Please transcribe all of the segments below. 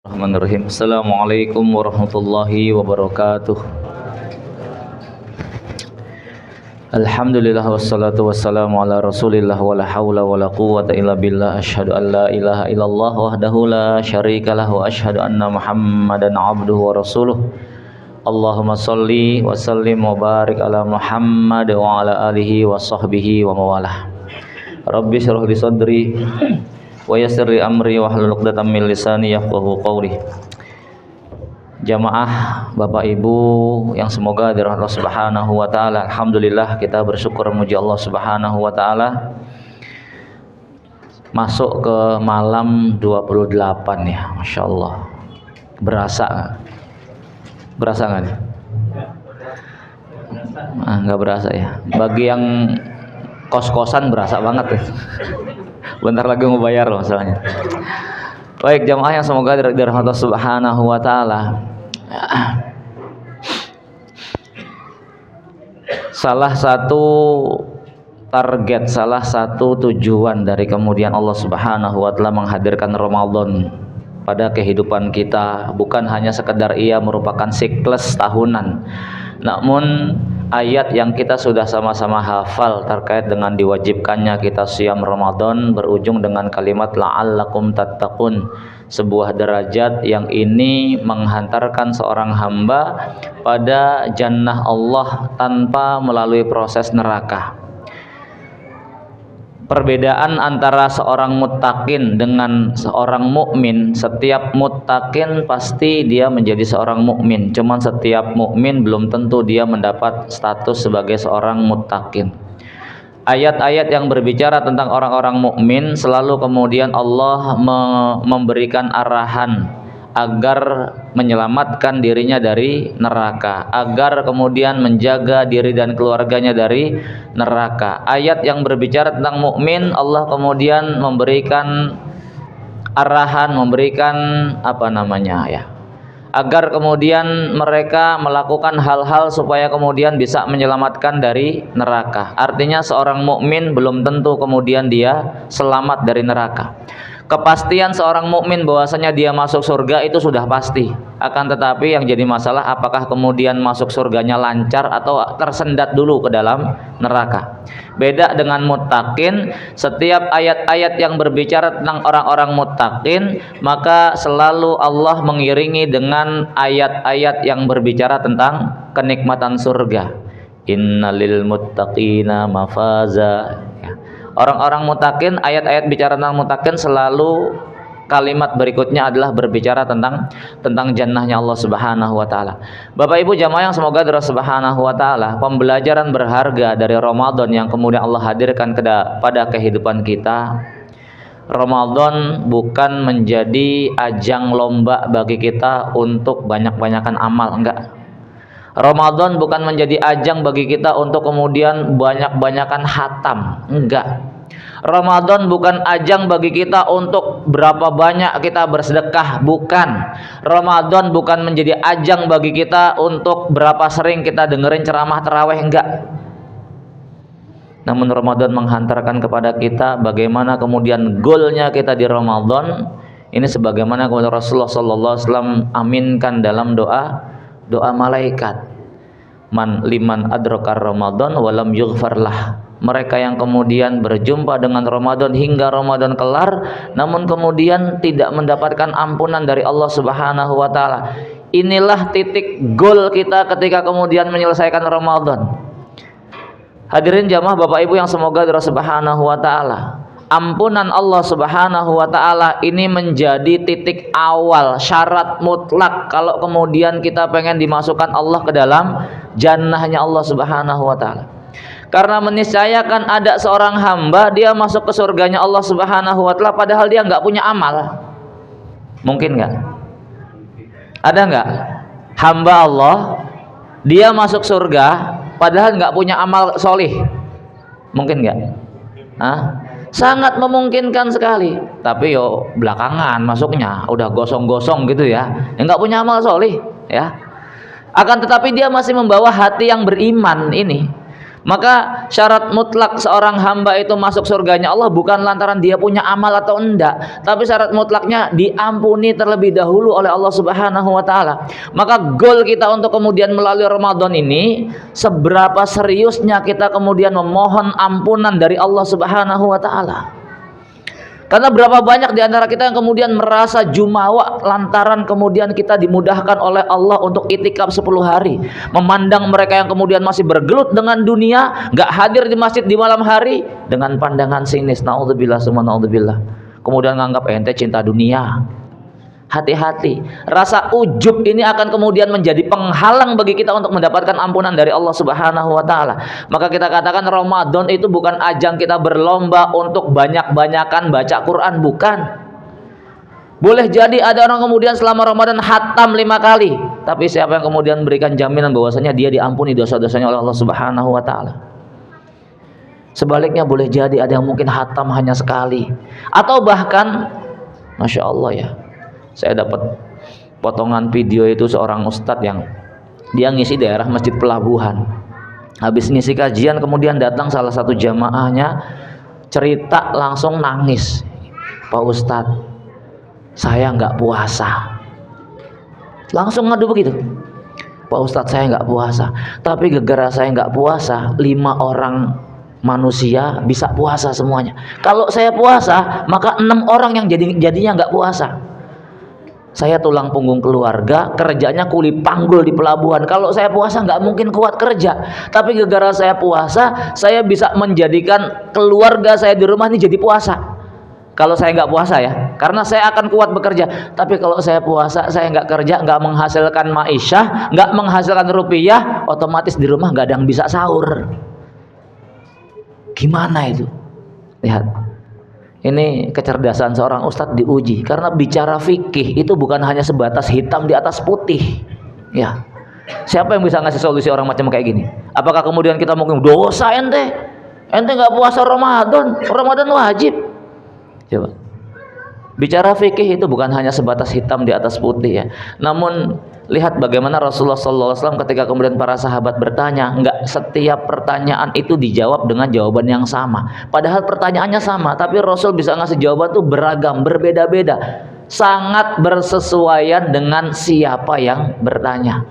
Bismillahirrahmanirrahim. Assalamualaikum warahmatullahi wabarakatuh. Alhamdulillah wassalatu wassalamu ala rasulillah wa la hawla wa la quwwata illa billah. Asyhadu an la ilaha illallah wahdahu la syarikalah wa asyhadu anna muhammadan abduhu wa rasuluh. Allahumma salli wa sallim wa barik ala Muhammad wa ala alihi wa sahbihi wa mawalah. Rabbi syrah li sadri wa yassir li amri wahlul 'uqdatam min lisani yafqahu qawli. Jamaah Bapak Ibu yang semoga dirahmati Allah Subhanahu wa taala. Alhamdulillah kita bersyukur memuji Allah Subhanahu wa taala. Masuk ke malam 28 ya, Masya Allah. Berasa nggak nih? Nggak berasa ya. Bagi yang kos-kosan berasa banget ya. Bentar lagi mau bayar masalahnya. Baik jamaah yang semoga dirahmati Allah Subhanahu wa taala. Salah satu target, salah satu tujuan dari kemudian Allah Subhanahu wa taala menghadirkan Ramadan pada kehidupan kita bukan hanya sekedar ia merupakan siklus tahunan, namun ayat yang kita sudah sama-sama hafal terkait dengan diwajibkannya kita siam Ramadan berujung dengan kalimat la'allakum tattaqun, sebuah derajat yang ini menghantarkan seorang hamba pada jannah Allah tanpa melalui proses neraka. Perbedaan antara seorang muttaqin dengan seorang mukmin, setiap muttaqin pasti dia menjadi seorang mukmin. Cuman setiap mukmin belum tentu dia mendapat status sebagai seorang muttaqin. Ayat-ayat yang berbicara tentang orang-orang mukmin selalu kemudian Allah memberikan arahan agar menyelamatkan dirinya dari neraka, agar kemudian menjaga diri dan keluarganya dari neraka. Ayat yang berbicara tentang mukmin Allah kemudian memberikan arahan, memberikan agar kemudian mereka melakukan hal-hal supaya kemudian bisa menyelamatkan dari neraka. Artinya seorang mukmin belum tentu kemudian dia selamat dari neraka. Kepastian seorang mukmin bahwasanya dia masuk surga itu sudah pasti. Akan tetapi yang jadi masalah apakah kemudian masuk surganya lancar atau tersendat dulu ke dalam neraka. Beda dengan muttaqin, setiap ayat-ayat yang berbicara tentang orang-orang muttaqin maka selalu Allah mengiringi dengan ayat-ayat yang berbicara tentang kenikmatan surga. Innalil muttaqina mafaza. Orang-orang muttaqin, ayat-ayat bicara tentang muttaqin selalu kalimat berikutnya adalah berbicara tentang jannahnya Allah Subhanahu wa taala. Bapak Ibu jamaah yang semoga Allah Subhanahu wa taala, pembelajaran berharga dari Ramadan yang kemudian Allah hadirkan pada kehidupan kita. Ramadan bukan menjadi ajang lomba bagi kita untuk banyak-banyakan amal, enggak. Ramadan bukan menjadi ajang bagi kita untuk kemudian banyak-banyakan khatam, enggak. Ramadan bukan ajang bagi kita untuk berapa banyak kita bersedekah, bukan. Ramadan bukan menjadi ajang bagi kita untuk berapa sering kita dengerin ceramah tarawih, enggak. Namun Ramadan menghantarkan kepada kita bagaimana kemudian goalnya kita di Ramadan ini, sebagaimana kemudian Rasulullah SAW aminkan dalam doa malaikat, liman adrakar Ramadan walam yughfarlah. Mereka yang kemudian berjumpa dengan Ramadan hingga Ramadan kelar namun kemudian tidak mendapatkan ampunan dari Allah Subhanahu wa taala. Inilah titik goal kita ketika kemudian menyelesaikan Ramadan. Hadirin jamaah Bapak Ibu yang semoga Allah Subhanahu wa taala, ampunan Allah Subhanahu wa taala ini menjadi titik awal, syarat mutlak kalau kemudian kita pengen dimasukkan Allah ke dalam jannahnya Allah Subhanahu wa taala. Karena meniscayakan ada seorang hamba dia masuk ke surganya Allah Subhanahu wa taala padahal dia enggak punya amal. Mungkin enggak? Ada enggak hamba Allah dia masuk surga padahal enggak punya amal solih? Mungkin enggak? Sangat memungkinkan sekali. Tapi belakangan masuknya udah gosong-gosong gitu ya. Enggak punya amal solih ya. Akan tetapi dia masih membawa hati yang beriman ini. Maka syarat mutlak seorang hamba itu masuk surganya Allah bukan lantaran dia punya amal atau enggak, tapi syarat mutlaknya diampuni terlebih dahulu oleh Allah Subhanahu wa taala. Maka goal kita untuk kemudian melalui Ramadan ini, seberapa seriusnya kita kemudian memohon ampunan dari Allah Subhanahu wa taala. Karena berapa banyak di antara kita yang kemudian merasa jumawa lantaran kemudian kita dimudahkan oleh Allah untuk itikaf 10 hari. Memandang mereka yang kemudian masih bergelut dengan dunia, gak hadir di masjid di malam hari dengan pandangan sinis. Naudzubillah summa naudzubillah. Kemudian nganggap ente cinta dunia. Hati-hati, rasa ujub ini akan kemudian menjadi penghalang bagi kita untuk mendapatkan ampunan dari Allah Subhanahu wa taala. Maka kita katakan Ramadan itu bukan ajang kita berlomba untuk banyak-banyakan baca Quran, bukan. Boleh jadi ada orang kemudian selama Ramadan khatam 5 kali, tapi siapa yang kemudian memberikan jaminan bahwasanya dia diampuni dosa-dosanya oleh Allah Subhanahu wa taala? Sebaliknya boleh jadi ada yang mungkin khatam hanya sekali, atau bahkan Masya Allah ya, saya dapat potongan video itu seorang ustadz yang dia ngisi daerah Masjid Pelabuhan. Habis ngisi kajian kemudian datang salah satu jamaahnya, cerita langsung nangis. Pak Ustadz, saya nggak puasa. Langsung ngadu begitu. Pak Ustadz, saya nggak puasa, tapi gara-gara saya nggak puasa 5 orang manusia bisa puasa semuanya. Kalau saya puasa maka 6 orang yang jadinya nggak puasa. Saya tulang punggung keluarga, kerjanya kuli panggul di pelabuhan. Kalau saya puasa nggak mungkin kuat kerja. Tapi gara-gara saya puasa, saya bisa menjadikan keluarga saya di rumah ini jadi puasa. Kalau saya nggak puasa ya, karena saya akan kuat bekerja. Tapi kalau saya puasa, saya nggak kerja, nggak menghasilkan ma'isyah, nggak menghasilkan rupiah, otomatis di rumah nggak ada yang bisa sahur. Gimana itu? Lihat. Ini kecerdasan seorang ustadz diuji, karena bicara fikih itu bukan hanya sebatas hitam di atas putih. Ya, siapa yang bisa ngasih solusi orang macam kayak gini? Apakah kemudian kita mungkin dosa ente nggak puasa Ramadan wajib? Coba. Bicara fikih itu bukan hanya sebatas hitam di atas putih ya. Namun lihat bagaimana Rasulullah SAW ketika kemudian para sahabat bertanya, enggak setiap pertanyaan itu dijawab dengan jawaban yang sama. Padahal pertanyaannya sama, tapi Rasul bisa ngasih jawaban tuh beragam, berbeda-beda, sangat bersesuaian dengan siapa yang bertanya.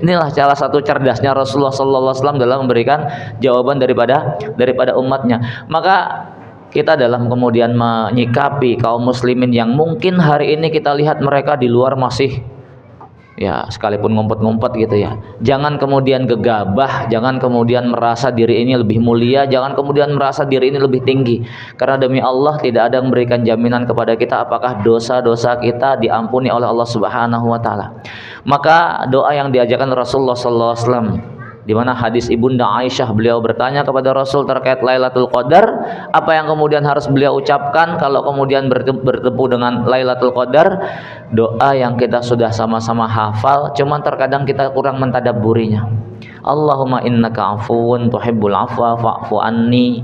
Inilah salah satu cerdasnya Rasulullah SAW dalam memberikan jawaban daripada umatnya. Maka kita dalam kemudian menyikapi kaum muslimin yang mungkin hari ini kita lihat mereka di luar masih ya sekalipun ngumpet-ngumpet gitu ya, jangan kemudian gegabah, jangan kemudian merasa diri ini lebih mulia, jangan kemudian merasa diri ini lebih tinggi, karena demi Allah tidak ada yang memberikan jaminan kepada kita apakah dosa-dosa kita diampuni oleh Allah Subhanahu wa taala. Maka doa yang diajarkan Rasulullah sallallahu alaihi wasallam, di mana hadis Ibunda Aisyah, beliau bertanya kepada Rasul terkait Lailatul Qadar, apa yang kemudian harus beliau ucapkan kalau kemudian bertemu dengan Lailatul Qadar. Doa yang kita sudah sama-sama hafal, cuman terkadang kita kurang mentadabburinya. Allahumma innaka afuwun tuhibbul afwa fa'fu anni.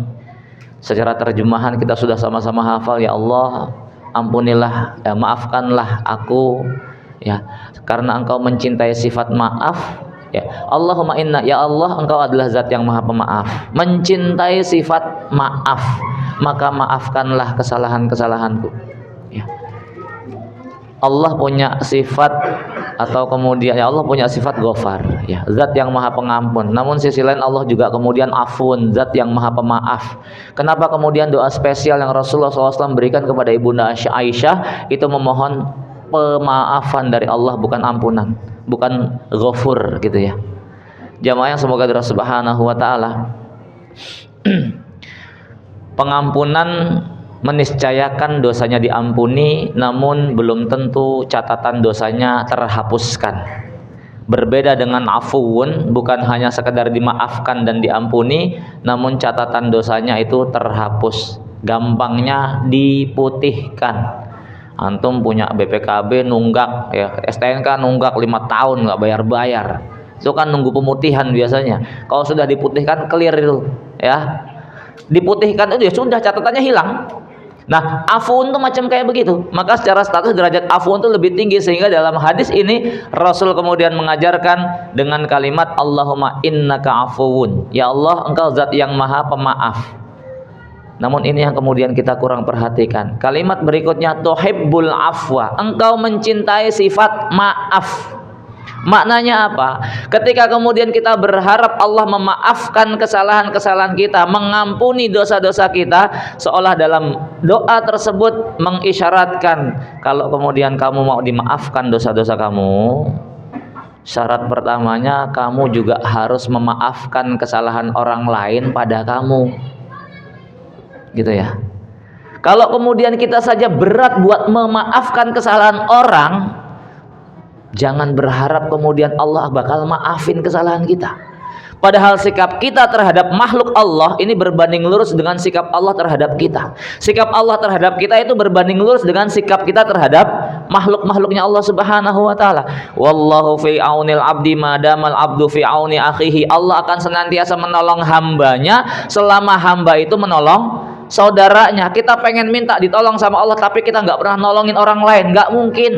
Secara terjemahan kita sudah sama-sama hafal, ya Allah ampunilah, ya maafkanlah aku ya, karena engkau mencintai sifat maaf. Ya, Allahumma inna, ya Allah engkau adalah zat yang maha pemaaf, mencintai sifat maaf, maka maafkanlah kesalahan-kesalahanku. Ya. Allah punya sifat atau kemudian ya Allah punya sifat Ghafar, ya, zat yang maha pengampun. Namun sisi lain Allah juga kemudian Afun, zat yang maha pemaaf. Kenapa kemudian doa spesial yang Rasulullah SAW berikan kepada Ibunda Aisyah itu memohon pemaafan dari Allah, bukan ampunan, bukan Ghafur gitu ya. Jamaah yang semoga Allah Subhanahu wa taala pengampunan meniscayakan dosanya diampuni, namun belum tentu catatan dosanya terhapuskan. Berbeda dengan afuun, bukan hanya sekedar dimaafkan dan diampuni, namun catatan dosanya itu terhapus, gampangnya diputihkan. Antum punya BPKB nunggak ya, STNK nunggak 5 tahun nggak bayar-bayar, itu kan nunggu pemutihan biasanya. Kalau sudah diputihkan clear itu ya, diputihkan itu ya sudah, catatannya hilang. Nah, afun itu macam kayak begitu. Maka secara status derajat afun itu lebih tinggi, sehingga dalam hadis ini Rasul kemudian mengajarkan dengan kalimat Allahumma innaka afuwun. Ya Allah, Engkau zat yang maha pemaaf. Namun ini yang kemudian kita kurang perhatikan. Kalimat berikutnya tuhibbul afwa. Engkau mencintai sifat maaf. Maknanya apa? Ketika kemudian kita berharap Allah memaafkan kesalahan-kesalahan kita, mengampuni dosa-dosa kita, seolah dalam doa tersebut mengisyaratkan kalau kemudian kamu mau dimaafkan dosa-dosa kamu, syarat pertamanya kamu juga harus memaafkan kesalahan orang lain pada kamu. Gitu ya. Kalau kemudian kita saja berat buat memaafkan kesalahan orang, jangan berharap kemudian Allah bakal maafin kesalahan kita. Padahal sikap kita terhadap makhluk Allah ini berbanding lurus dengan sikap Allah terhadap kita. Sikap Allah terhadap kita itu berbanding lurus dengan sikap kita terhadap makhluk-makhluknya Allah Subhanahu wa taala. Wallahu fi aunil abdi madamal abdu fi auni akhihi. Allah akan senantiasa menolong hambanya selama hamba itu menolong saudaranya. Kita pengen minta ditolong sama Allah, tapi kita nggak pernah nolongin orang lain, nggak mungkin.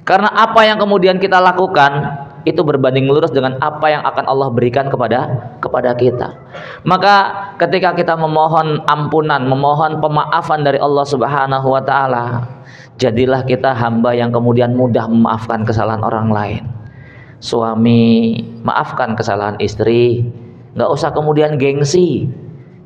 Karena apa yang kemudian kita lakukan itu berbanding lurus dengan apa yang akan Allah berikan kepada kita. Maka ketika kita memohon ampunan, memohon pemaafan dari Allah Subhanahu wa taala, jadilah kita hamba yang kemudian mudah memaafkan kesalahan orang lain. Suami maafkan kesalahan istri, nggak usah kemudian gengsi.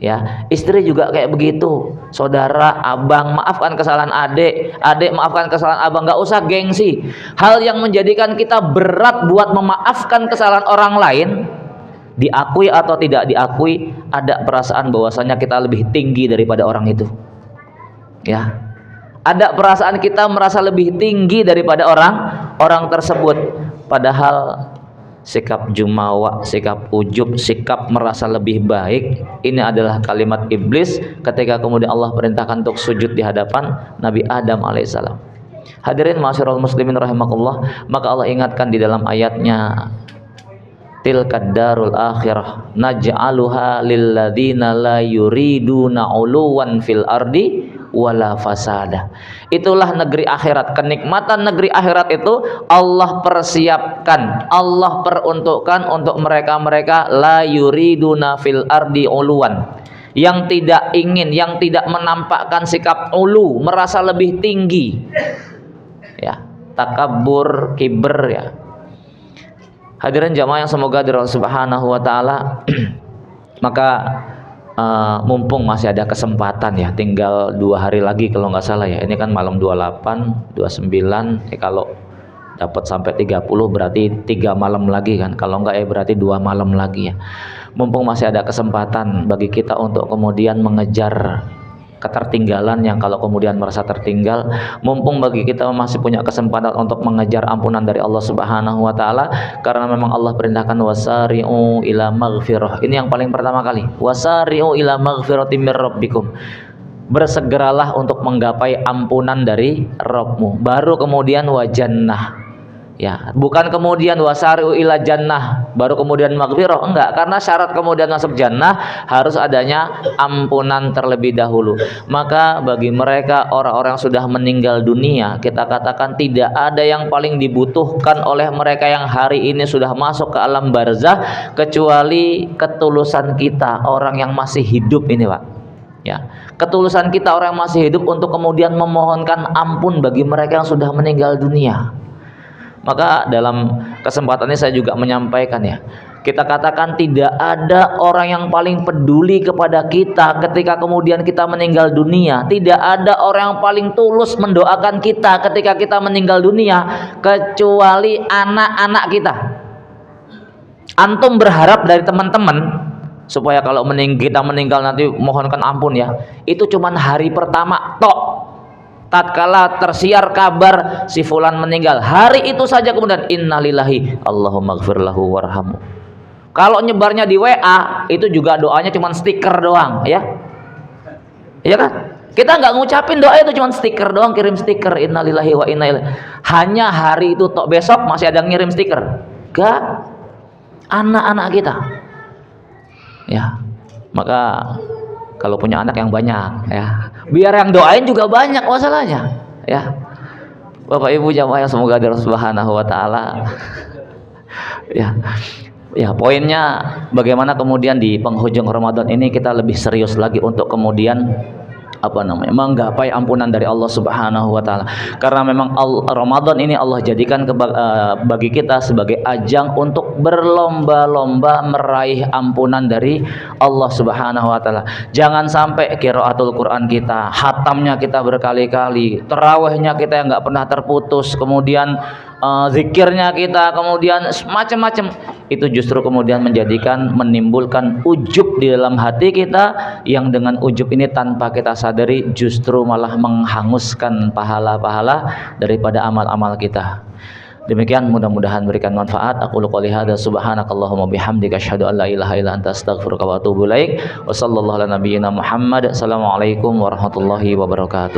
Ya, istri juga kayak begitu. Saudara, abang maafkan kesalahan adik, adik maafkan kesalahan abang, nggak usah gengsi. Hal yang menjadikan kita berat buat memaafkan kesalahan orang lain, diakui atau tidak diakui, ada perasaan bahwasanya kita lebih tinggi daripada orang itu. Ya, ada perasaan kita merasa lebih tinggi daripada orang tersebut. Padahal sikap jumawa, sikap ujub, sikap merasa lebih baik, ini adalah kalimat iblis ketika kemudian Allah perintahkan untuk sujud di hadapan Nabi Adam alaihissalam. Hadirin ma'asyiral muslimin rahimakumullah, maka Allah ingatkan di dalam ayatnya, tilkad darul akhirah naj'aluha lilladzina la yuriduna 'uluwan fil ardi wala fasada. Itulah negeri akhirat. Kenikmatan negeri akhirat itu Allah persiapkan, Allah peruntukkan untuk mereka-mereka la yuriduna fil ardi uluwan, yang tidak ingin, yang tidak menampakkan sikap ulu, merasa lebih tinggi, ya, takabur, kiber, ya. Hadirin jamaah yang semoga dirahmati Allah Subhanahu wa taala. Maka mumpung masih ada kesempatan ya, tinggal 2 hari lagi kalau nggak salah ya. Ini kan malam 28, 29, kalau dapat sampai 30 berarti 3 malam lagi kan. Kalau nggak ya berarti 2 malam lagi ya. Mumpung masih ada kesempatan bagi kita untuk kemudian mengejar ketertinggalan yang kalau kemudian merasa tertinggal, mumpung bagi kita masih punya kesempatan untuk mengejar ampunan dari Allah Subhanahu wa taala, karena memang Allah perintahkan wasari'u ila maghfirah. Ini yang paling pertama kali, wasari'u ila maghfiratim mir rabbikum. Bersegeralah untuk menggapai ampunan dari Rabbmu, baru kemudian wa jannah. Ya, bukan kemudian wasari'u ila jannah baru kemudian maghfirah, enggak, karena syarat kemudian masuk jannah harus adanya ampunan terlebih dahulu. Maka bagi mereka orang-orang yang sudah meninggal dunia, kita katakan tidak ada yang paling dibutuhkan oleh mereka yang hari ini sudah masuk ke alam barzah kecuali ketulusan kita orang yang masih hidup ini, Pak. Ya, ketulusan kita orang yang masih hidup untuk kemudian memohonkan ampun bagi mereka yang sudah meninggal dunia. Maka dalam kesempatan ini saya juga menyampaikan ya, kita katakan tidak ada orang yang paling peduli kepada kita ketika kemudian kita meninggal dunia. Tidak ada orang yang paling tulus mendoakan kita ketika kita meninggal dunia kecuali anak-anak kita. Antum berharap dari teman-teman supaya kalau kita meninggal nanti mohonkan ampun ya, itu cuman hari pertama tok. Tatkala tersiar kabar si fulan meninggal, hari itu saja kemudian innalillahi Allahumma gfir lahu warhamhu. Kalau nyebarnya di WA itu juga doanya cuma stiker doang, ya. Iya kan? Kita nggak ngucapin doa, itu cuma stiker doang, kirim stiker innalillahi wa inna ilaihi. Hanya hari itu tok, besok masih ada yang ngirim stiker. Gak, anak-anak kita. Ya. Maka Kalau punya anak yang banyak ya, biar yang doain juga banyak masalahnya ya. Bapak Ibu jamaah yang semoga Allah Subhanahu wa taala ya. Ya, poinnya bagaimana kemudian di penghujung Ramadan ini kita lebih serius lagi untuk kemudian menggapai ampunan dari Allah Subhanahu wa taala. Karena memang Ramadan ini Allah jadikan bagi kita sebagai ajang untuk berlomba-lomba meraih ampunan dari Allah Subhanahu wa taala. Jangan sampai qiraatul Quran kita, hatamnya kita berkali-kali, tarawihnya kita yang enggak pernah terputus, kemudian zikirnya kita, kemudian macam-macam, itu justru kemudian menimbulkan ujub di dalam hati kita, yang dengan ujub ini tanpa kita sadari justru malah menghanguskan pahala-pahala daripada amal-amal kita. Demikian, mudah-mudahan berikan manfaat. Aku qouli hadza subhanakallahumma bihamdika asyhadu an la ilaha illa anta astaghfiruka wa atubu ilaik. Wa sallallahu ala nabiyyina Muhammad. Assalamualaikum warahmatullahi wabarakatuh.